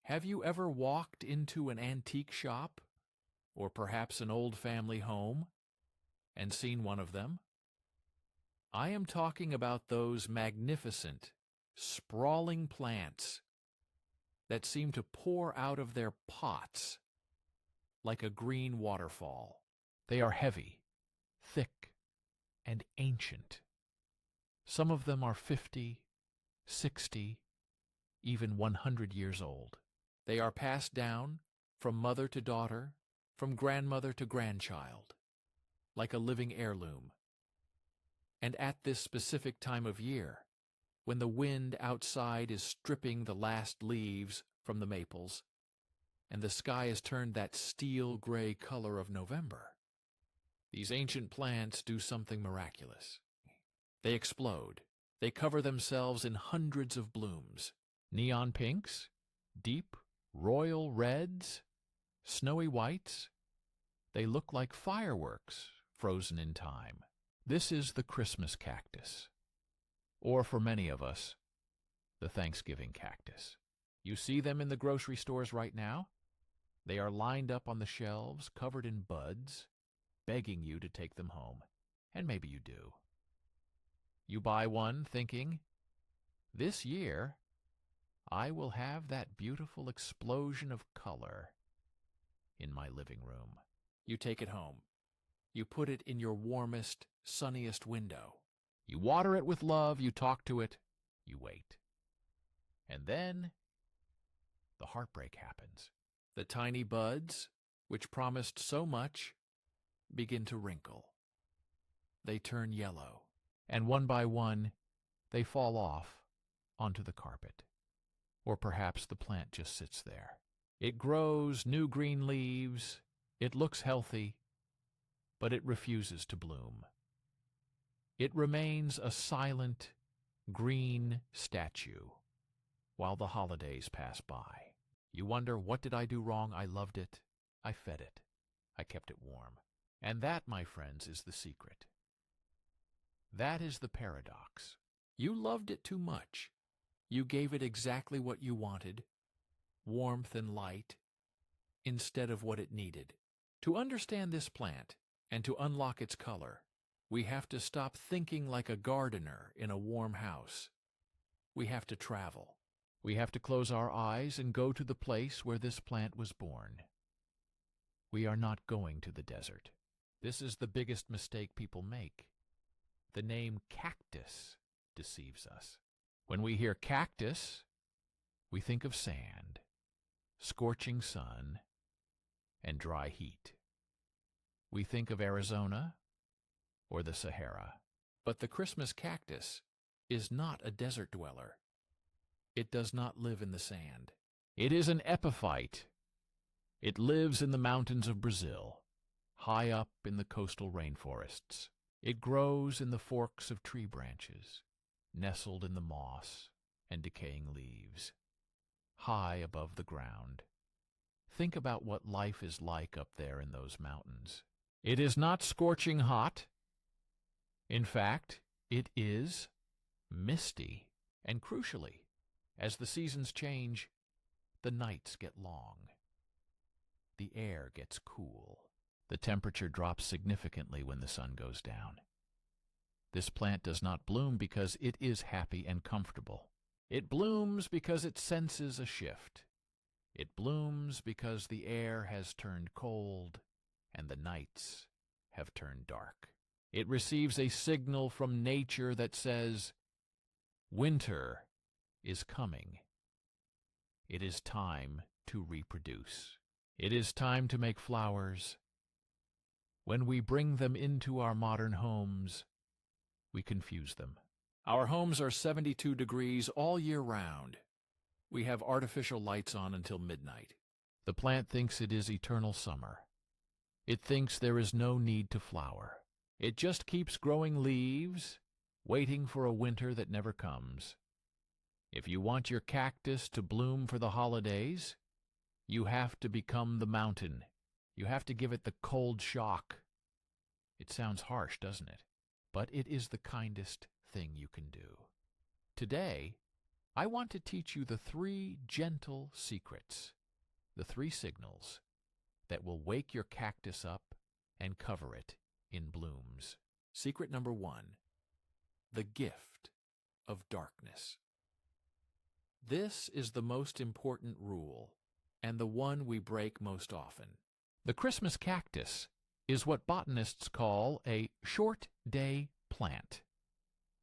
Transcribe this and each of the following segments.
Have you ever walked into an antique shop, or perhaps an old family home, and seen one of them? I am talking about those magnificent, sprawling plants that seem to pour out of their pots like a green waterfall. They are heavy, thick, and ancient. Some of them are 50, 60, even 100 years old. They are passed down from mother to daughter, from grandmother to grandchild, like a living heirloom. And at this specific time of year, when the wind outside is stripping the last leaves from the maples, and the sky has turned that steel-gray color of November, these ancient plants do something miraculous. They explode. They cover themselves in hundreds of blooms. Neon pinks, deep royal reds, snowy whites. They look like fireworks frozen in time. This is the Christmas cactus, or for many of us, the Thanksgiving cactus. You see them in the grocery stores right now? They are lined up on the shelves, covered in buds, begging you to take them home, and maybe you do. You buy one thinking, this year, I will have that beautiful explosion of color in my living room. You take it home. You put it in your warmest, sunniest window. You water it with love, you talk to it, you wait. And then, the heartbreak happens. The tiny buds, which promised so much, begin to wrinkle. They turn yellow, and one by one, they fall off onto the carpet. Or perhaps the plant just sits there. It grows new green leaves, it looks healthy, but it refuses to bloom. It remains a silent, green statue while the holidays pass by. You wonder, what did I do wrong? I loved it. I fed it. I kept it warm. And that, my friends, is the secret. That is the paradox. You loved it too much. You gave it exactly what you wanted, warmth and light, instead of what it needed. To understand this plant and to unlock its color, we have to stop thinking like a gardener in a warm house. We have to travel. We have to close our eyes and go to the place where this plant was born. We are not going to the desert. This is the biggest mistake people make. The name cactus deceives us. When we hear cactus, we think of sand, scorching sun, and dry heat. We think of Arizona or the Sahara. But the Christmas cactus is not a desert dweller. It does not live in the sand. It is an epiphyte. It lives in the mountains of Brazil, high up in the coastal rainforests. It grows in the forks of tree branches, nestled in the moss and decaying leaves, high above the ground. Think about what life is like up there in those mountains. It is not scorching hot. In fact, it is misty, and crucially, as the seasons change, the nights get long. The air gets cool. The temperature drops significantly when the sun goes down. This plant does not bloom because it is happy and comfortable. It blooms because it senses a shift. It blooms because the air has turned cold and the nights have turned dark. It receives a signal from nature that says, winter is coming. It is time to reproduce. It is time to make flowers. When we bring them into our modern homes, we confuse them. Our homes are 72 degrees all year round. We have artificial lights on until midnight. The plant thinks it is eternal summer. It thinks there is no need to flower. It just keeps growing leaves, waiting for a winter that never comes. If you want your cactus to bloom for the holidays, you have to become the mountain. You have to give it the cold shock. It sounds harsh, doesn't it? But it is the kindest thing you can do. Today, I want to teach you the 3 gentle secrets, the 3 signals that will wake your cactus up and cover it in blooms. Secret number 1, the gift of darkness. This is the most important rule, and the one we break most often. The Christmas cactus is what botanists call a short-day plant,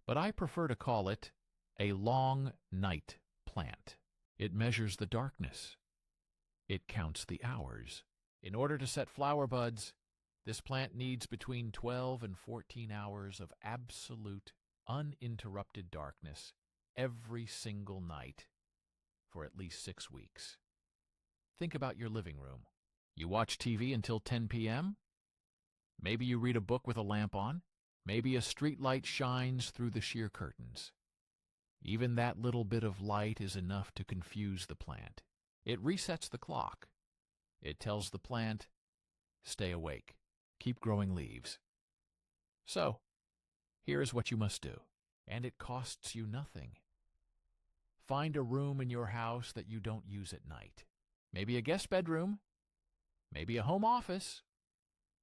but I prefer to call it a long-night plant. It measures the darkness. It counts the hours. In order to set flower buds, this plant needs between 12 and 14 hours of absolute, uninterrupted darkness every single night for at least 6 weeks. Think about your living room. You watch TV until 10 p.m.? Maybe you read a book with a lamp on. Maybe a street light shines through the sheer curtains. Even that little bit of light is enough to confuse the plant. It resets the clock. It tells the plant, stay awake, keep growing leaves. So, here is what you must do, and it costs you nothing. Find a room in your house that you don't use at night. Maybe a guest bedroom, maybe a home office,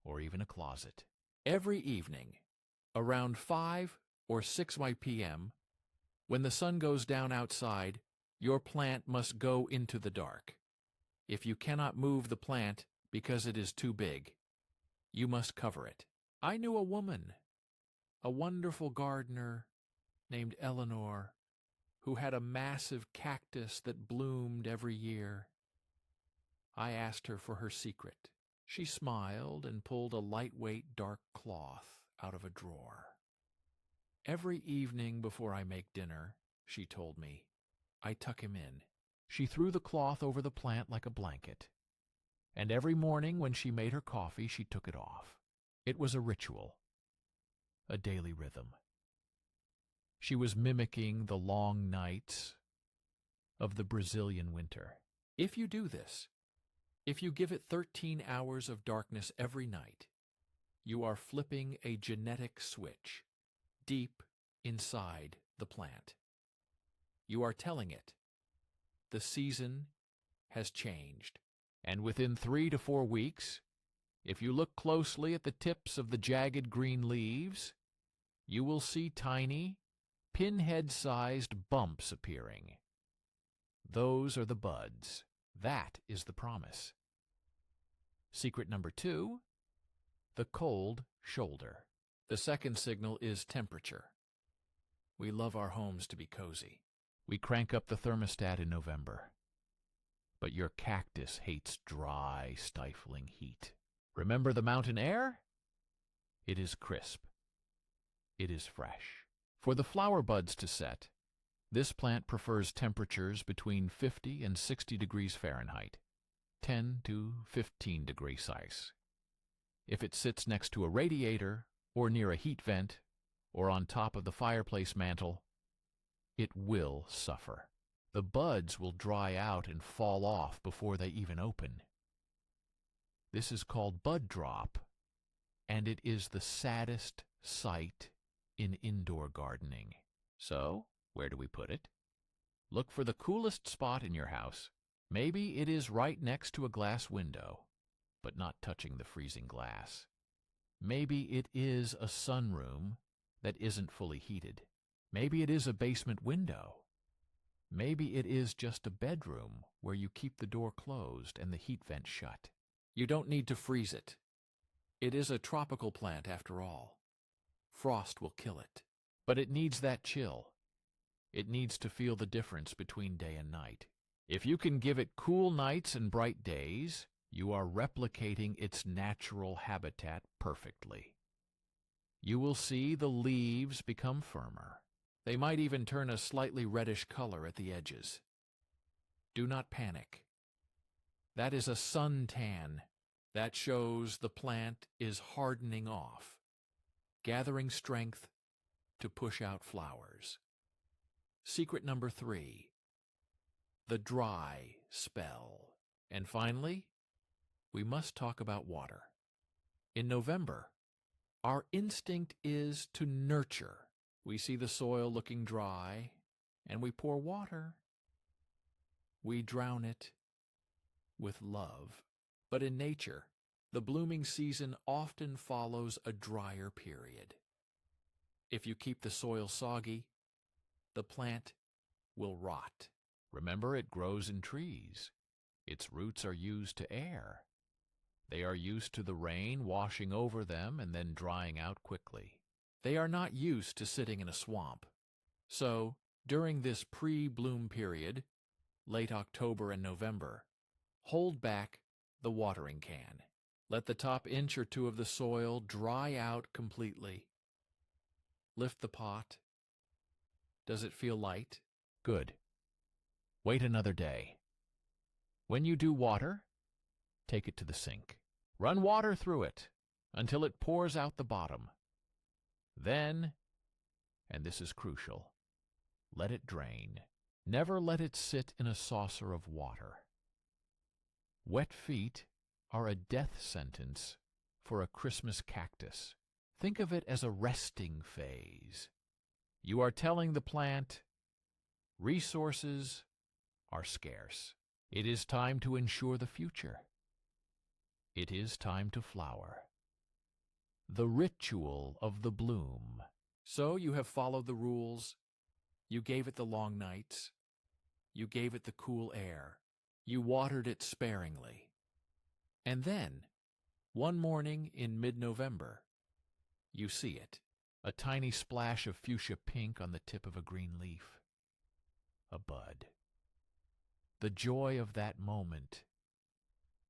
or even a closet. Every evening, around 5 or 6 p.m., when the sun goes down outside, your plant must go into the dark. If you cannot move the plant because it is too big, you must cover it. I knew a woman, a wonderful gardener named Eleanor, who had a massive cactus that bloomed every year. I asked her for her secret. She smiled and pulled a lightweight dark cloth out of a drawer. Every evening before I make dinner, she told me, I tuck him in. She threw the cloth over the plant like a blanket, and every morning when she made her coffee, she took it off. It was a ritual, a daily rhythm. She was mimicking the long nights of the Brazilian winter. If you do this, if you give it 13 hours of darkness every night, you are flipping a genetic switch deep inside the plant. You are telling it, the season has changed. And within 3 to 4 weeks, if you look closely at the tips of the jagged green leaves, you will see tiny, pinhead-sized bumps appearing. Those are the buds. That is the promise. Secret number 2, the cold shoulder. The second signal is temperature. We love our homes to be cozy. We crank up the thermostat in November. But your cactus hates dry, stifling heat. Remember the mountain air? It is crisp. It is fresh. For the flower buds to set, this plant prefers temperatures between 50 and 60 degrees Fahrenheit, 10 to 15 degrees Celsius. If it sits next to a radiator, or near a heat vent, or on top of the fireplace mantle, it will suffer. The buds will dry out and fall off before they even open. This is called bud drop, and it is the saddest sight in indoor gardening. So, where do we put it? Look for the coolest spot in your house. Maybe it is right next to a glass window, but not touching the freezing glass. Maybe it is a sunroom that isn't fully heated. Maybe it is a basement window. Maybe it is just a bedroom where you keep the door closed and the heat vent shut. You don't need to freeze it. It is a tropical plant after all. Frost will kill it. But it needs that chill. It needs to feel the difference between day and night. If you can give it cool nights and bright days, you are replicating its natural habitat perfectly. You will see the leaves become firmer. They might even turn a slightly reddish color at the edges. Do not panic. That is a suntan. That shows the plant is hardening off, gathering strength to push out flowers. Secret number 3, the dry spell. And finally, we must talk about water. In November, our instinct is to nurture. We see the soil looking dry, and we pour water. We drown it with love. But in nature, the blooming season often follows a drier period. If you keep the soil soggy, the plant will rot. Remember, it grows in trees. Its roots are used to air. They are used to the rain washing over them and then drying out quickly. They are not used to sitting in a swamp. So, during this pre-bloom period, late October and November, hold back the watering can. Let the top inch or two of the soil dry out completely. Lift the pot. Does it feel light? Good. Wait another day. When you do water, take it to the sink. Run water through it until it pours out the bottom. Then, and this is crucial, let it drain. Never let it sit in a saucer of water. Wet feet are a death sentence for a Christmas cactus. Think of it as a resting phase. You are telling the plant, resources are scarce. It is time to ensure the future. It is time to flower. The ritual of the bloom. So you have followed the rules. You gave it the long nights. You gave it the cool air. You watered it sparingly. And then, one morning in mid-November, you see it, a tiny splash of fuchsia pink on the tip of a green leaf. A bud. The joy of that moment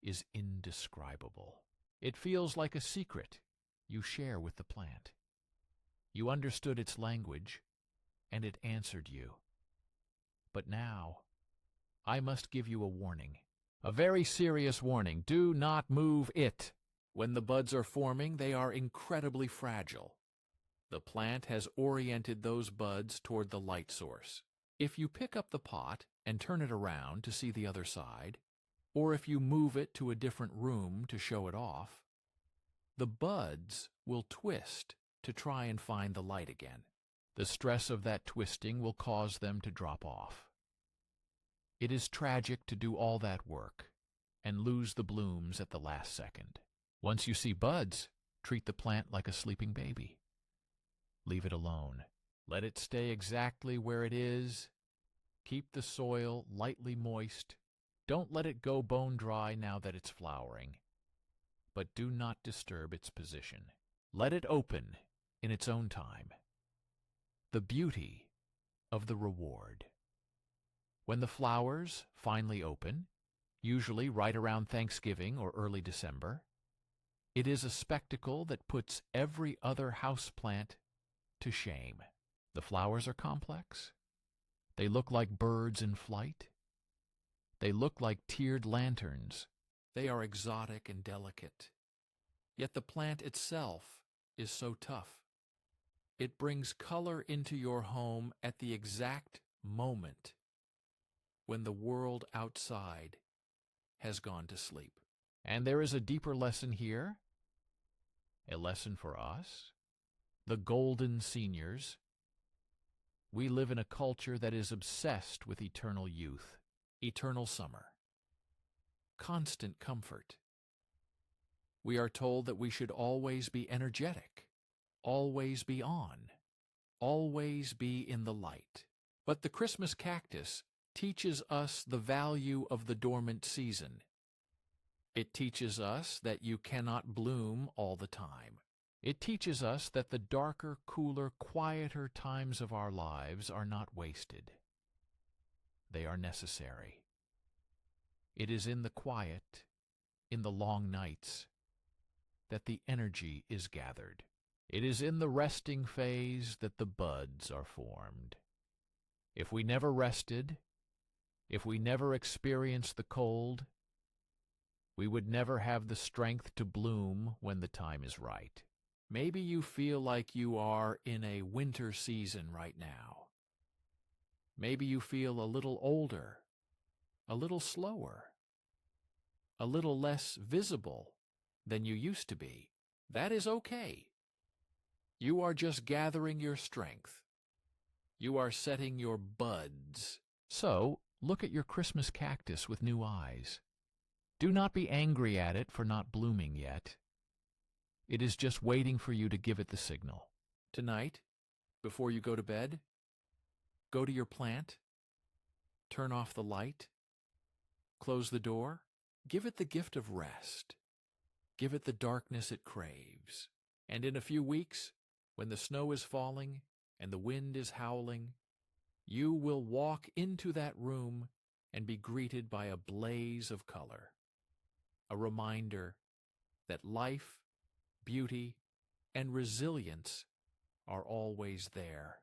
is indescribable. It feels like a secret you share with the plant. You understood its language, and it answered you. But now, I must give you a warning. A very serious warning. Do not move it. When the buds are forming, they are incredibly fragile. The plant has oriented those buds toward the light source. If you pick up the pot and turn it around to see the other side, or if you move it to a different room to show it off, the buds will twist to try and find the light again. The stress of that twisting will cause them to drop off. It is tragic to do all that work and lose the blooms at the last second. Once you see buds, treat the plant like a sleeping baby. Leave it alone. Let it stay exactly where it is. Keep the soil lightly moist. Don't let it go bone dry now that it's flowering. But do not disturb its position. Let it open in its own time. The beauty of the reward. When the flowers finally open, usually right around Thanksgiving or early December, it is a spectacle that puts every other houseplant to shame. The flowers are complex. They look like birds in flight. They look like tiered lanterns. They are exotic and delicate. Yet the plant itself is so tough. It brings color into your home at the exact moment when the world outside has gone to sleep. And there is a deeper lesson here, a lesson for us, the golden seniors. We live in a culture that is obsessed with eternal youth, eternal summer, constant comfort. We are told that we should always be energetic, always be on, always be in the light. But the Christmas cactus teaches us the value of the dormant season. It teaches us that you cannot bloom all the time. It teaches us that the darker, cooler, quieter times of our lives are not wasted. They are necessary. It is in the quiet, in the long nights, that the energy is gathered. It is in the resting phase that the buds are formed. If we never rested, if we never experienced the cold, we would never have the strength to bloom when the time is right. Maybe you feel like you are in a winter season right now. Maybe you feel a little older, a little slower, a little less visible than you used to be. That is okay. You are just gathering your strength. You are setting your buds. So, look at your Christmas cactus with new eyes. Do not be angry at it for not blooming yet. It is just waiting for you to give it the signal. Tonight, before you go to bed, go to your plant, turn off the light, close the door, give it the gift of rest. Give it the darkness it craves. And in a few weeks, when the snow is falling and the wind is howling, you will walk into that room and be greeted by a blaze of color. A reminder that life, beauty, and resilience are always there.